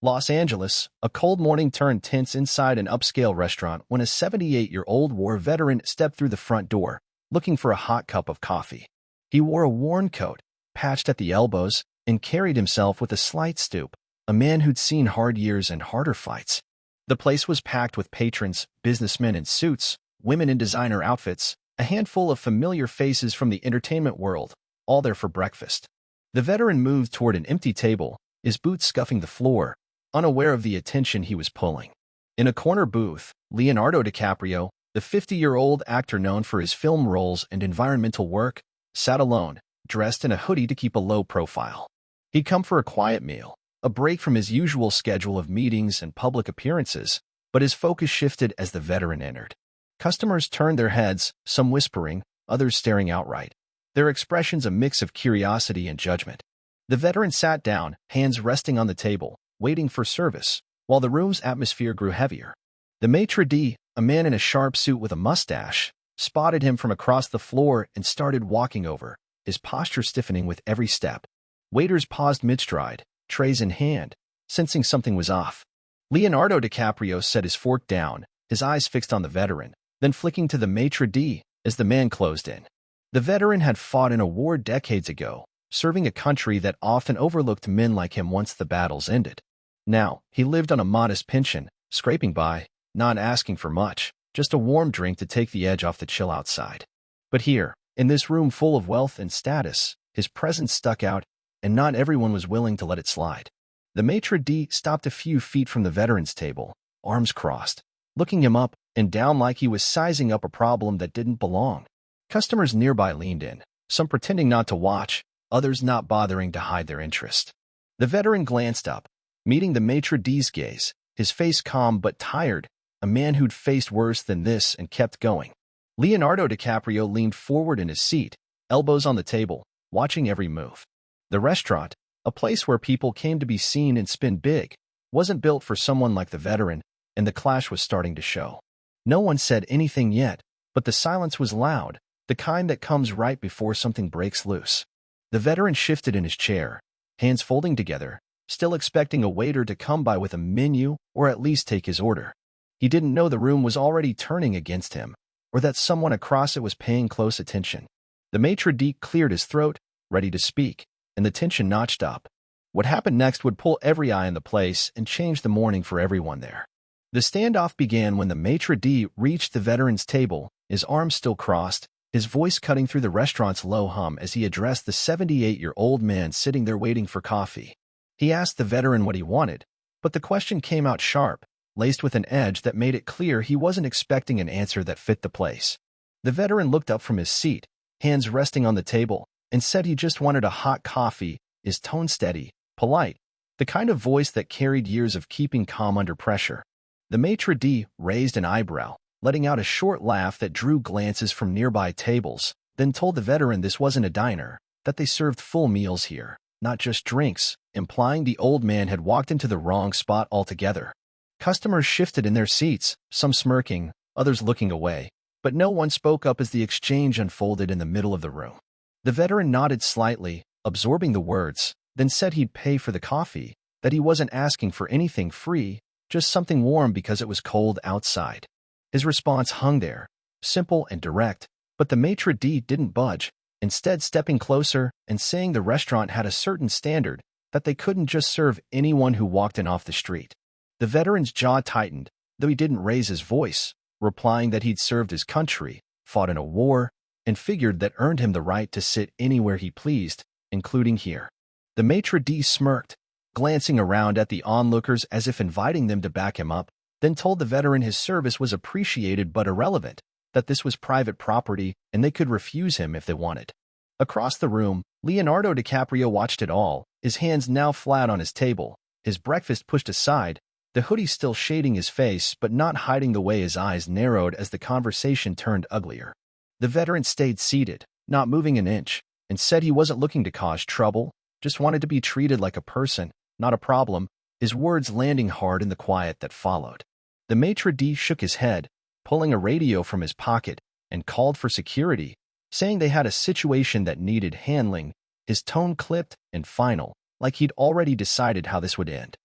Los Angeles, a cold morning turned tense inside an upscale restaurant when a 78-year-old war veteran stepped through the front door, looking for a hot cup of coffee. He wore a worn coat, patched at the elbows, and carried himself with a slight stoop, a man who'd seen hard years and harder fights. The place was packed with patrons, businessmen in suits, women in designer outfits, a handful of familiar faces from the entertainment world, all there for breakfast. The veteran moved toward an empty table, his boots scuffing the floor, unaware of the attention he was pulling. In a corner booth, Leonardo DiCaprio, the 50-year-old actor known for his film roles and environmental work, sat alone, dressed in a hoodie to keep a low profile. He'd come for a quiet meal, a break from his usual schedule of meetings and public appearances, but his focus shifted as the veteran entered. Customers turned their heads, some whispering, others staring outright, their expressions a mix of curiosity and judgment. The veteran sat down, hands resting on the table, waiting for service, while the room's atmosphere grew heavier. The maître d', a man in a sharp suit with a mustache, spotted him from across the floor and started walking over, his posture stiffening with every step. Waiters paused mid-stride, trays in hand, sensing something was off. Leonardo DiCaprio set his fork down, his eyes fixed on the veteran, then flicking to the maître d' as the man closed in. The veteran had fought in a war decades ago, serving a country that often overlooked men like him once the battles ended. Now, he lived on a modest pension, scraping by, not asking for much, just a warm drink to take the edge off the chill outside. But here, in this room full of wealth and status, his presence stuck out, and not everyone was willing to let it slide. The maître d' stopped a few feet from the veteran's table, arms crossed, looking him up and down like he was sizing up a problem that didn't belong. Customers nearby leaned in, some pretending not to watch, others not bothering to hide their interest. The veteran glanced up, meeting the maître d's gaze, his face calm but tired, a man who'd faced worse than this and kept going. Leonardo DiCaprio leaned forward in his seat, elbows on the table, watching every move. The restaurant, a place where people came to be seen and spin big, wasn't built for someone like the veteran, and the clash was starting to show. No one said anything yet, but the silence was loud, the kind that comes right before something breaks loose. The veteran shifted in his chair, hands folding together, still expecting a waiter to come by with a menu or at least take his order. He didn't know the room was already turning against him, or that someone across it was paying close attention. The maître d' cleared his throat, ready to speak, and the tension notched up. What happened next would pull every eye in the place and change the morning for everyone there. The standoff began when the maître d' reached the veteran's table, his arms still crossed, his voice cutting through the restaurant's low hum as he addressed the 78-year-old man sitting there waiting for coffee. He asked the veteran what he wanted, but the question came out sharp, laced with an edge that made it clear he wasn't expecting an answer that fit the place. The veteran looked up from his seat, hands resting on the table, and said he just wanted a hot coffee, his tone steady, polite, the kind of voice that carried years of keeping calm under pressure. The maître d' raised an eyebrow, letting out a short laugh that drew glances from nearby tables, then told the veteran this wasn't a diner, that they served full meals here, not just drinks, implying the old man had walked into the wrong spot altogether. Customers shifted in their seats, some smirking, others looking away, but no one spoke up as the exchange unfolded in the middle of the room. The veteran nodded slightly, absorbing the words, then said he'd pay for the coffee, that he wasn't asking for anything free, just something warm because it was cold outside. His response hung there, simple and direct, but the maître d' didn't budge, instead stepping closer and saying the restaurant had a certain standard, that they couldn't just serve anyone who walked in off the street. The veteran's jaw tightened, though he didn't raise his voice, replying that he'd served his country, fought in a war, and figured that earned him the right to sit anywhere he pleased, including here. The maître d' smirked, glancing around at the onlookers as if inviting them to back him up, then told the veteran his service was appreciated but irrelevant, that this was private property and they could refuse him if they wanted. Across the room, Leonardo DiCaprio watched it all, his hands now flat on his table, his breakfast pushed aside, the hoodie still shading his face but not hiding the way his eyes narrowed as the conversation turned uglier. The veteran stayed seated, not moving an inch, and said he wasn't looking to cause trouble, just wanted to be treated like a person, not a problem, his words landing hard in the quiet that followed. The maître d' shook his head, pulling a radio from his pocket, and called for security, saying they had a situation that needed handling, his tone clipped and final, like he'd already decided how this would end.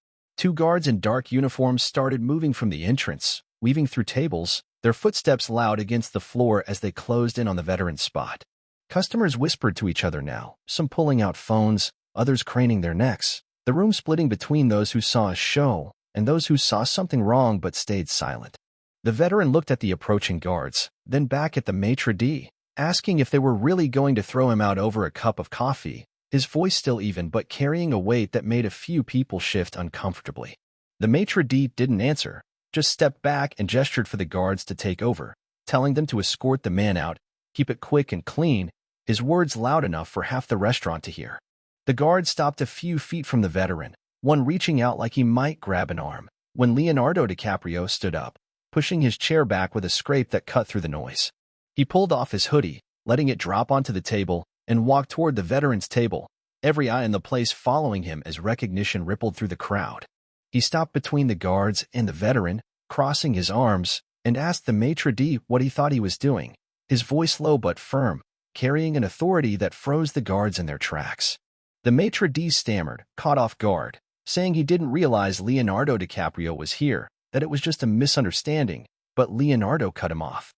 Two guards in dark uniforms started moving from the entrance, weaving through tables, their footsteps loud against the floor as they closed in on the veteran's spot. Customers whispered to each other now, some pulling out phones, others craning their necks, the room splitting between those who saw a show and those who saw something wrong but stayed silent. The veteran looked at the approaching guards, then back at the maître d', asking if they were really going to throw him out over a cup of coffee, his voice still even but carrying a weight that made a few people shift uncomfortably. The maître d' didn't answer, just stepped back and gestured for the guards to take over, telling them to escort the man out, keep it quick and clean, his words loud enough for half the restaurant to hear. The guard stopped a few feet from the veteran, one reaching out like he might grab an arm, when Leonardo DiCaprio stood up, pushing his chair back with a scrape that cut through the noise. He pulled off his hoodie, letting it drop onto the table, and walked toward the veteran's table, every eye in the place following him as recognition rippled through the crowd. He stopped between the guards and the veteran, crossing his arms, and asked the maître d' what he thought he was doing, his voice low but firm, carrying an authority that froze the guards in their tracks. The maître d' stammered, caught off guard, saying he didn't realize Leonardo DiCaprio was here, that it was just a misunderstanding, but Leonardo cut him off,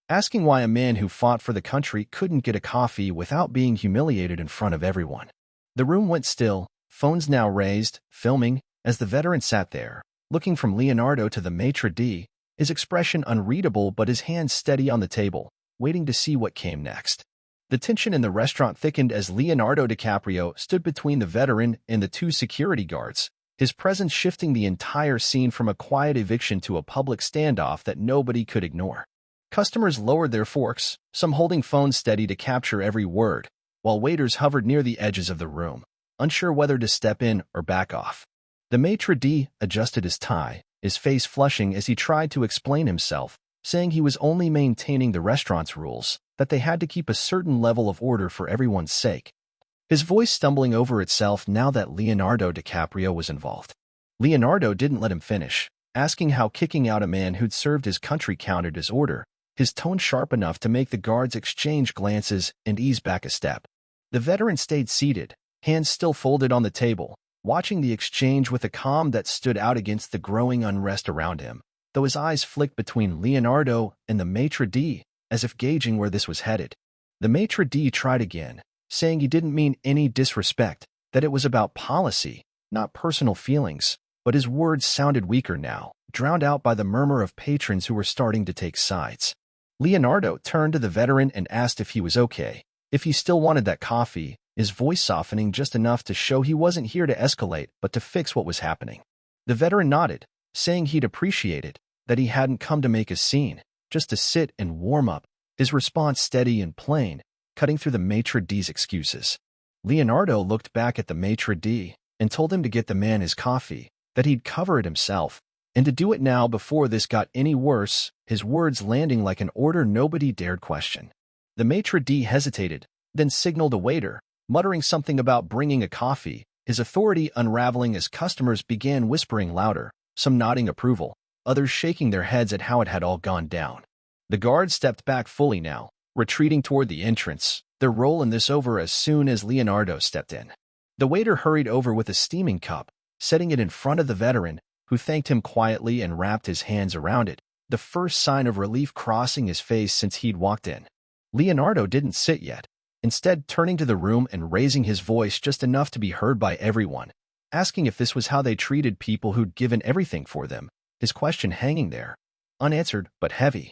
asking why a man who fought for the country couldn't get a coffee without being humiliated in front of everyone. The room went still, phones now raised, filming, as the veteran sat there, looking from Leonardo to the maître d', his expression unreadable but his hands steady on the table, waiting to see what came next. The tension in the restaurant thickened as Leonardo DiCaprio stood between the veteran and the two security guards, his presence shifting the entire scene from a quiet eviction to a public standoff that nobody could ignore. Customers lowered their forks, some holding phones steady to capture every word, while waiters hovered near the edges of the room, unsure whether to step in or back off. The maître d' adjusted his tie, his face flushing as he tried to explain himself, saying he was only maintaining the restaurant's rules, that they had to keep a certain level of order for everyone's sake. His voice stumbling over itself now that Leonardo DiCaprio was involved. Leonardo didn't let him finish, asking how kicking out a man who'd served his country counted as order, his tone sharp enough to make the guards exchange glances and ease back a step. The veteran stayed seated, hands still folded on the table, watching the exchange with a calm that stood out against the growing unrest around him, though his eyes flicked between Leonardo and the maître d', as if gauging where this was headed. The maître d' tried again, saying he didn't mean any disrespect, that it was about policy, not personal feelings, but his words sounded weaker now, drowned out by the murmur of patrons who were starting to take sides. Leonardo turned to the veteran and asked if he was okay, if he still wanted that coffee, his voice softening just enough to show he wasn't here to escalate but to fix what was happening. The veteran nodded, saying he'd appreciate it, that he hadn't come to make a scene, just to sit and warm up, his response steady and plain, cutting through the maître d's excuses. Leonardo looked back at the maître d' and told him to get the man his coffee, that he'd cover it himself, and to do it now before this got any worse, his words landing like an order nobody dared question. The maître d' hesitated, then signaled a waiter, muttering something about bringing a coffee, his authority unraveling as customers began whispering louder, some nodding approval, others shaking their heads at how it had all gone down. The guards stepped back fully now, retreating toward the entrance, their role in this over as soon as Leonardo stepped in. The waiter hurried over with a steaming cup, setting it in front of the veteran, who thanked him quietly and wrapped his hands around it, the first sign of relief crossing his face since he'd walked in. Leonardo didn't sit yet, instead turning to the room and raising his voice just enough to be heard by everyone, asking if this was how they treated people who'd given everything for them, his question hanging there, unanswered but heavy,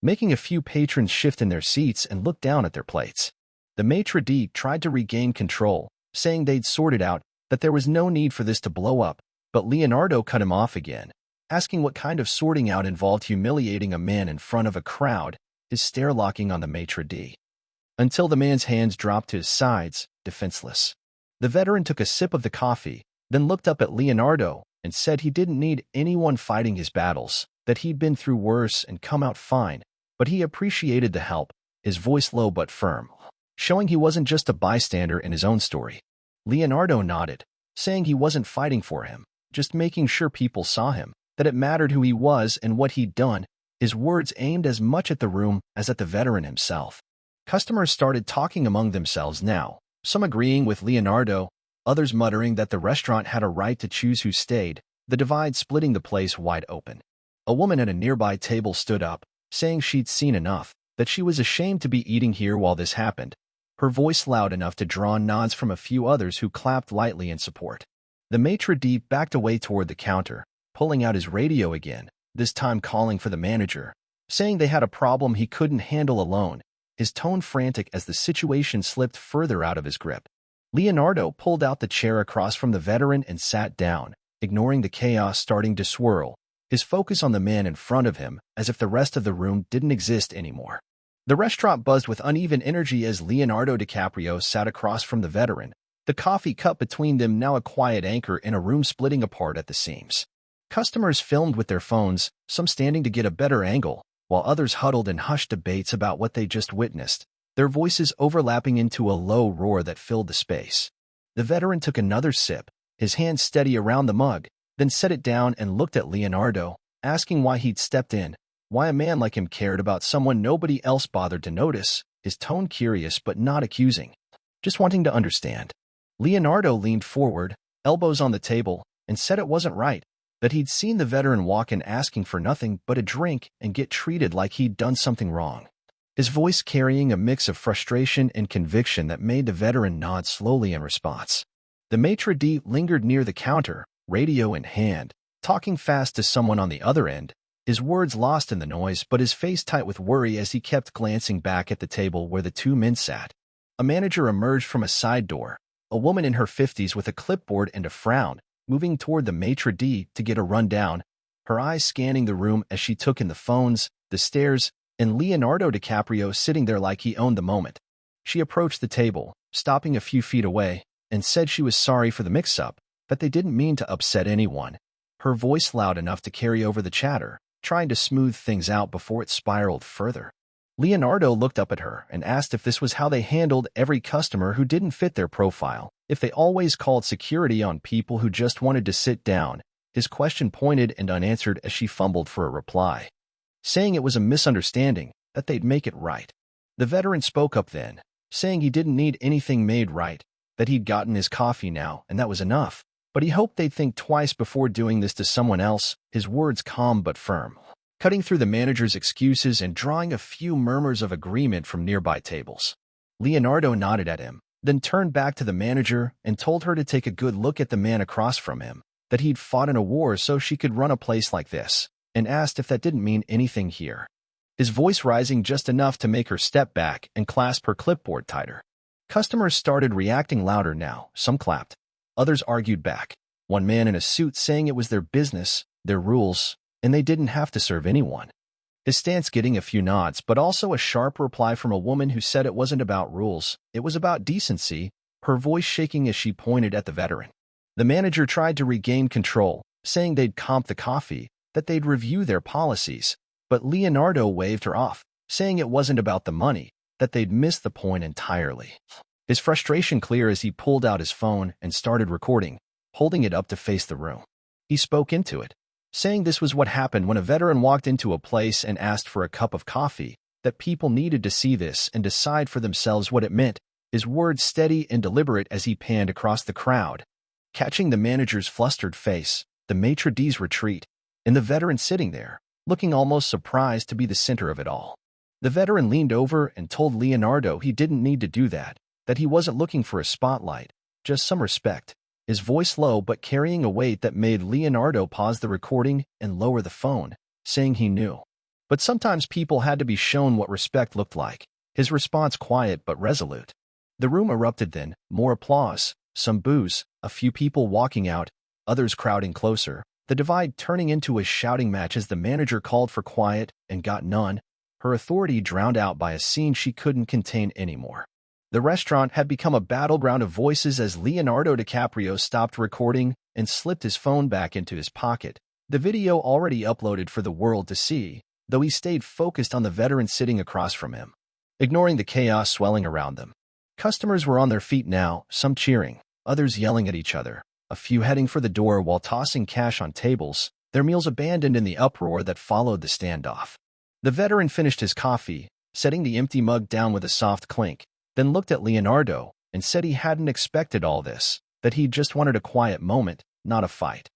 making a few patrons shift in their seats and look down at their plates. The maître d' tried to regain control, saying they'd sorted out, that there was no need for this to blow up, but Leonardo cut him off again, asking what kind of sorting out involved humiliating a man in front of a crowd, his stare locking on the maître d', until the man's hands dropped to his sides, defenseless. The veteran took a sip of the coffee, then looked up at Leonardo and said he didn't need anyone fighting his battles, that he'd been through worse and come out fine, but he appreciated the help, his voice low but firm, showing he wasn't just a bystander in his own story. Leonardo nodded, saying he wasn't fighting for him, just making sure people saw him, that it mattered who he was and what he'd done, his words aimed as much at the room as at the veteran himself. Customers started talking among themselves now, some agreeing with Leonardo, others muttering that the restaurant had a right to choose who stayed, the divide splitting the place wide open. A woman at a nearby table stood up, saying she'd seen enough, that she was ashamed to be eating here while this happened, her voice loud enough to draw nods from a few others who clapped lightly in support. The maître d' backed away toward the counter, pulling out his radio again, this time calling for the manager, saying they had a problem he couldn't handle alone, his tone frantic as the situation slipped further out of his grip. Leonardo pulled out the chair across from the veteran and sat down, ignoring the chaos starting to swirl, his focus on the man in front of him as if the rest of the room didn't exist anymore. The restaurant buzzed with uneven energy as Leonardo DiCaprio sat across from the veteran, the coffee cup between them now a quiet anchor in a room splitting apart at the seams. Customers filmed with their phones, some standing to get a better angle, while others huddled in hushed debates about what they just witnessed, their voices overlapping into a low roar that filled the space. The veteran took another sip, his hand steady around the mug, then set it down and looked at Leonardo, asking why he'd stepped in, why a man like him cared about someone nobody else bothered to notice, his tone curious but not accusing, just wanting to understand. Leonardo leaned forward, elbows on the table, and said it wasn't right, that he'd seen the veteran walk in asking for nothing but a drink and get treated like he'd done something wrong, his voice carrying a mix of frustration and conviction that made the veteran nod slowly in response. The maître d' lingered near the counter, radio in hand, talking fast to someone on the other end, his words lost in the noise but his face tight with worry as he kept glancing back at the table where the two men sat. A manager emerged from a side door, a woman in her 50s with a clipboard and a frown, moving toward the maître d' to get a rundown, her eyes scanning the room as she took in the phones, the stairs, and Leonardo DiCaprio sitting there like he owned the moment. She approached the table, stopping a few feet away, and said she was sorry for the mix-up, that they didn't mean to upset anyone, her voice loud enough to carry over the chatter, trying to smooth things out before it spiraled further. Leonardo looked up at her and asked if this was how they handled every customer who didn't fit their profile, if they always called security on people who just wanted to sit down. His question pointed and unanswered as she fumbled for a reply, saying it was a misunderstanding, that they'd make it right. The veteran spoke up then, saying he didn't need anything made right, that he'd gotten his coffee now and that was enough, but he hoped they'd think twice before doing this to someone else, his words calm but firm, cutting through the manager's excuses and drawing a few murmurs of agreement from nearby tables. Leonardo nodded at him, then turned back to the manager and told her to take a good look at the man across from him, that he'd fought in a war so she could run a place like this, and asked if that didn't mean anything here, his voice rising just enough to make her step back and clasp her clipboard tighter. Customers started reacting louder now, some clapped. Others argued back, one man in a suit saying it was their business, their rules, and they didn't have to serve anyone. His stance getting a few nods, but also a sharp reply from a woman who said it wasn't about rules, it was about decency, her voice shaking as she pointed at the veteran. The manager tried to regain control, saying they'd comp the coffee, that they'd review their policies, but Leonardo waved her off, saying it wasn't about the money, that they'd missed the point entirely. His frustration clear as he pulled out his phone and started recording, holding it up to face the room. He spoke into it, saying this was what happened when a veteran walked into a place and asked for a cup of coffee, that people needed to see this and decide for themselves what it meant, his words steady and deliberate as he panned across the crowd, catching the manager's flustered face, the maître d's retreat, and the veteran sitting there, looking almost surprised to be the center of it all. The veteran leaned over and told Leonardo he didn't need to do that he wasn't looking for a spotlight, just some respect, his voice low but carrying a weight that made Leonardo pause the recording and lower the phone, saying he knew. But sometimes people had to be shown what respect looked like, his response quiet but resolute. The room erupted then, more applause, some boos, a few people walking out, others crowding closer, the divide turning into a shouting match as the manager called for quiet and got none, her authority drowned out by a scene she couldn't contain anymore. The restaurant had become a battleground of voices as Leonardo DiCaprio stopped recording and slipped his phone back into his pocket, the video already uploaded for the world to see, though he stayed focused on the veteran sitting across from him, ignoring the chaos swelling around them. Customers were on their feet now, some cheering, others yelling at each other, a few heading for the door while tossing cash on tables, their meals abandoned in the uproar that followed the standoff. The veteran finished his coffee, setting the empty mug down with a soft clink, then looked at Leonardo and said he hadn't expected all this, that he just wanted a quiet moment, not a fight.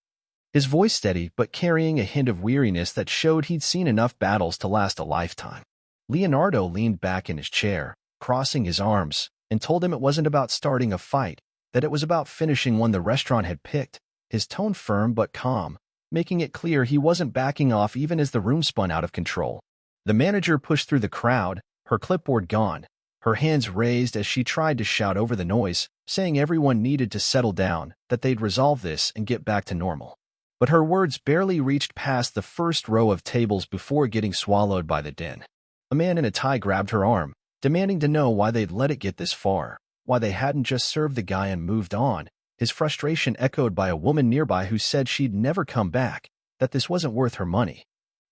his voice steady but carrying a hint of weariness that showed he'd seen enough battles to last a lifetime. Leonardo leaned back in his chair, crossing his arms, and told him it wasn't about starting a fight, that it was about finishing one the restaurant had picked, his tone firm but calm, making it clear he wasn't backing off even as the room spun out of control. The manager pushed through the crowd, her clipboard gone, her hands raised as she tried to shout over the noise, saying everyone needed to settle down, that they'd resolve this and get back to normal. But her words barely reached past the first row of tables before getting swallowed by the din. A man in a tie grabbed her arm, demanding to know why they'd let it get this far, why they hadn't just served the guy and moved on, his frustration echoed by a woman nearby who said she'd never come back, that this wasn't worth her money.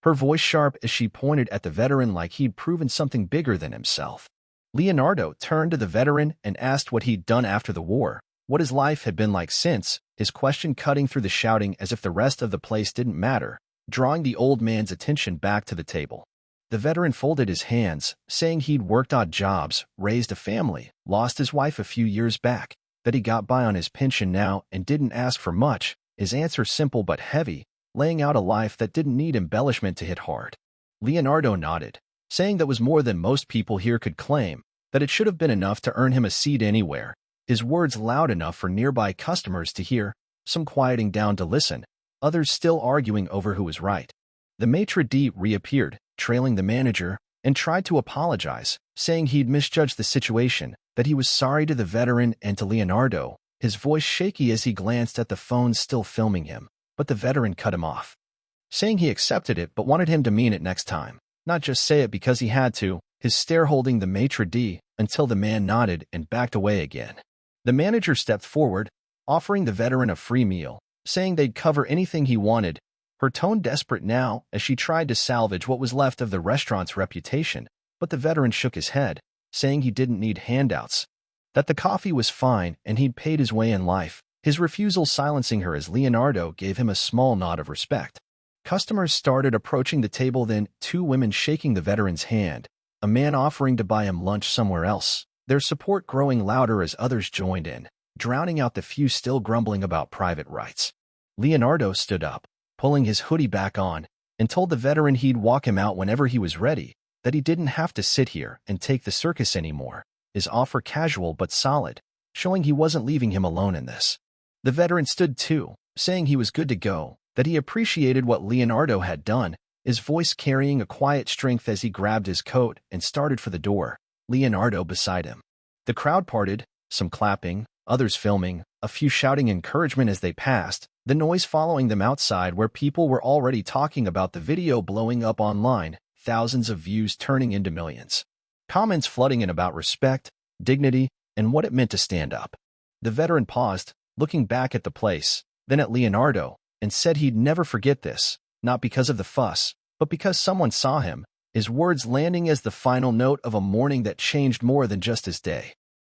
Her voice sharp as she pointed at the veteran like he'd proven something bigger than himself. Leonardo turned to the veteran and asked what he'd done after the war, what his life had been like since, his question cutting through the shouting as if the rest of the place didn't matter, drawing the old man's attention back to the table. The veteran folded his hands, saying he'd worked odd jobs, raised a family, lost his wife a few years back, that he got by on his pension now and didn't ask for much, his answer simple but heavy, laying out a life that didn't need embellishment to hit hard. Leonardo nodded, saying that was more than most people here could claim, that it should have been enough to earn him a seat anywhere, his words loud enough for nearby customers to hear, some quieting down to listen, others still arguing over who was right. The maître d' reappeared, trailing the manager, and tried to apologize, saying he'd misjudged the situation, that he was sorry to the veteran and to Leonardo, his voice shaky as he glanced at the phone still filming him, but the veteran cut him off, saying he accepted it but wanted him to mean it next time, not just say it because he had to, his stare holding the maître d' until the man nodded and backed away again. The manager stepped forward, offering the veteran a free meal, saying they'd cover anything he wanted, her tone desperate now as she tried to salvage what was left of the restaurant's reputation, but the veteran shook his head, saying he didn't need handouts, that the coffee was fine and he'd paid his way in life, his refusal silencing her as Leonardo gave him a small nod of respect. Customers started approaching the table, then two women shaking the veteran's hand, a man offering to buy him lunch somewhere else, their support growing louder as others joined in, drowning out the few still grumbling about private rights. Leonardo stood up, pulling his hoodie back on, and told the veteran he'd walk him out whenever he was ready, that he didn't have to sit here and take the circus anymore, his offer casual but solid, showing he wasn't leaving him alone in this. The veteran stood too, saying he was good to go, that he appreciated what Leonardo had done, his voice carrying a quiet strength as he grabbed his coat and started for the door, Leonardo beside him. The crowd parted, some clapping, others filming, a few shouting encouragement as they passed, the noise following them outside where people were already talking about the video blowing up online, thousands of views turning into millions. Comments flooding in about respect, dignity, and what it meant to stand up. The veteran paused, looking back at the place, then at Leonardo, and said he'd never forget this, not because of the fuss, but because someone saw him, his words landing as the final note of a morning that changed more than just his day.